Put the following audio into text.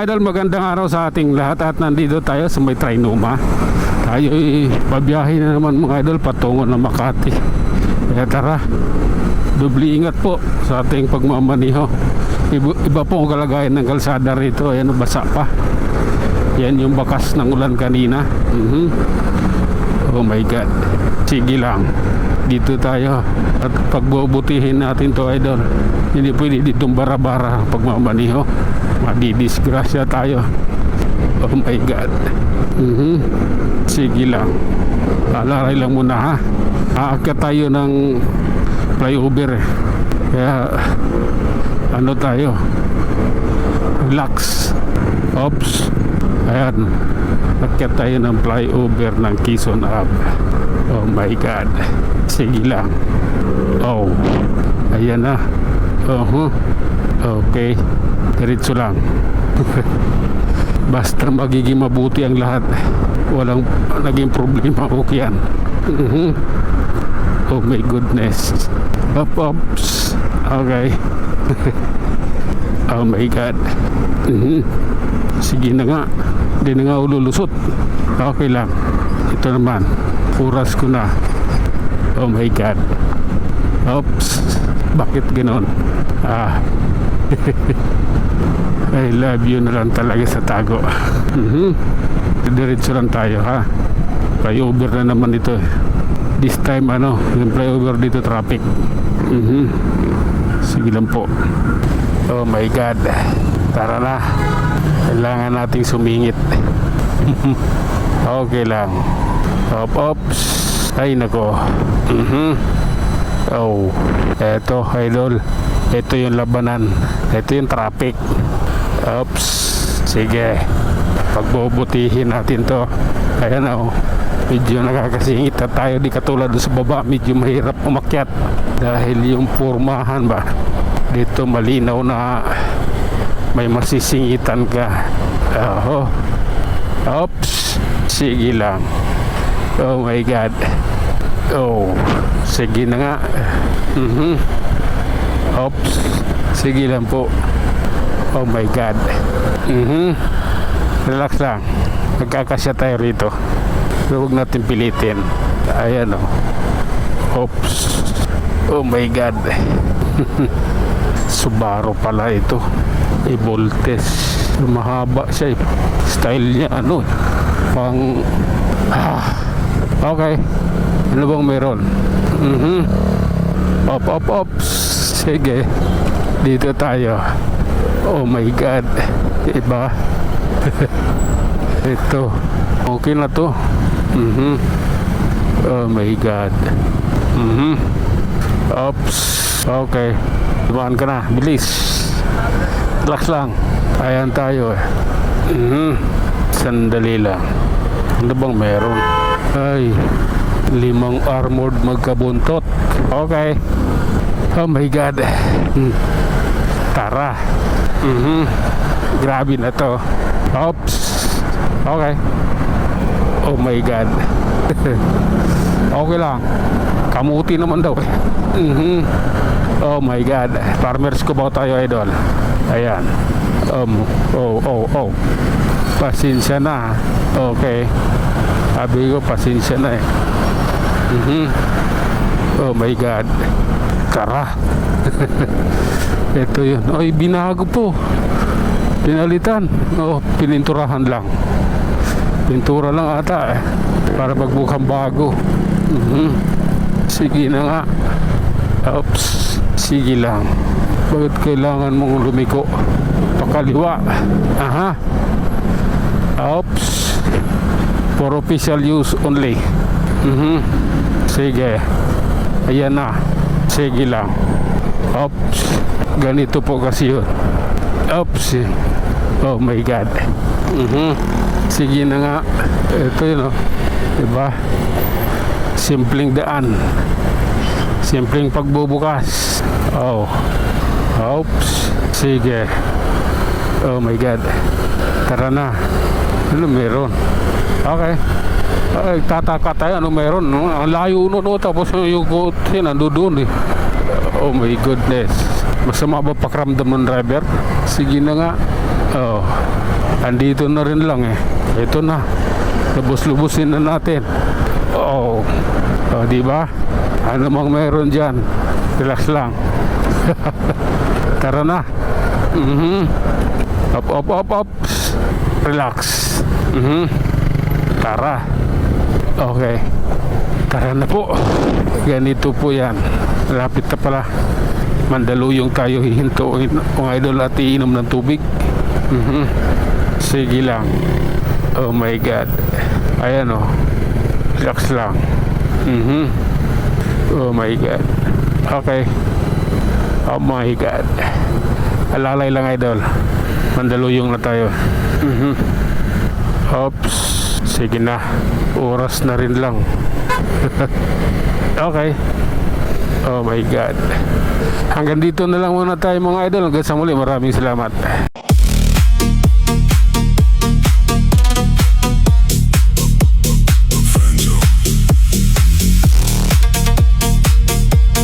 idol, magandang araw sa ating lahat at nandito tayo sa may Trinoma. Tayo babiyahe na naman mga idol patungo ng Makati. Kaya tara, dubli ingat po sa ating pagmamaniho. Iba po ang kalagayan ng kalsada rito. Ayan, basa pa. Yan yung bakas ng ulan kanina. Oh my God. Sige lang, dito tayo at pagbubutihin natin to idol. Hindi pwede ditong bara-bara pagmamaniho, madidisgrasya tayo. Oh my God. Sige lang, alaray lang muna ha. Aakyat tayo ng flyover kaya ano tayo, relax. Oops. Ayan, akyat tayo ng flyover ng Quezon Ave. Oh my God. Sige lang. Oh, ayan na. Okay, diretso lang. Basta magiging mabuti ang lahat, walang naging problema. Okay yan. Oh my goodness. Oops. Okay. Oh my God. Sige na nga, hindi na nga ululusot. Okay lang. Ito naman, oras ko na. Oh my God. Oops. Bakit ganon? I love you na lang talaga sa tago. Diretso lang tayo ha. Flyover na naman ito. This time yung flyover dito traffic. Sige lang po. Oh my God. Tara na. Kailangan nating sumingit. Okay lang. Oops. Ay nako. Oh, eto idol, ito yung labanan, ito yung traffic. Oops. Sige, pagbubutihin natin to. Ayan medyo nakakasingit na tayo, di katulad sa baba, medyo mahirap umakyat dahil yung pormahan ba dito malinaw na may masisingitan ka. Oops. Sige lang. Oh my God. Oh, sige na nga. Oops. Sige lang po. Oh my God. Relax lang. Magkakasya tayo rito. Huwag natin pilitin. Ayan Oops. Oh my God. Subaru pala ito. Voltes. Mahaba siya. Style niya pang okay. Ano bang meron? Ops. Sige, dito tayo. Oh my God. Iba. Ito, okay na to. Oh my God. Ops. Okay, dumaan ka na. Bilis. Relax lang. Ayan tayo. Sandali lang. Ano bang meron? Ay, 5 armored magkabuntot. Okay. Oh my God. Tara. Grabe na to. Oops. Okay. Oh my God. Okay lang. Kamuti naman daw. Oh my God. Farmers ko ba tayo idol? Ayan. Oh. Pasensya na. Okay. Sabi ko pasensya na Oh my God. Tara. Ito yun. Ay, binago po. Pinalitan. Pininturahan lang. Pintura lang ata para magbukhang bago. Sige na nga. Oops. Sige lang. Bakit kailangan mong lumiko? Pakaliwa. Oops. For official use only. Sige. Ayan na. Sige lang. Oops. Ganito po kasi yun. Oops. Oh my God. Sige na nga. Ito yun diba? Simpleng daan. Simpleng pagbubukas. Oops. Sige. Oh my God. Tara na. Ano meron? Okay. Ay, tataka tayo. Ano meron? Ang layo tapos yung kotse nandun Oh my goodness. Masama ba pakiramdam ng driver? Sige na nga. Oh. Andito na rin lang eh. Ito na. Lubos-lubusin na natin. Oh. Oh, di ba? Ano mang meron diyan? Relax lang. Tara na. Up, up, up, up. Relax. Tara. Okay. Tara na po. Ganito po yan. Malapit na pala. Mandaluyong tayo hihintuin kung idol at iinom ng tubig. Sige lang. Oh my God. Ayan o. Relax lang. Oh my God. Okay. Oh my God. Alalay lang idol. Mandaluyong na tayo. Oops. Sige na. Oras na rin lang. Okay. Oh my God. Hanggang dito na lang muna tayo mga idol. Hanggang sa muli. Maraming salamat.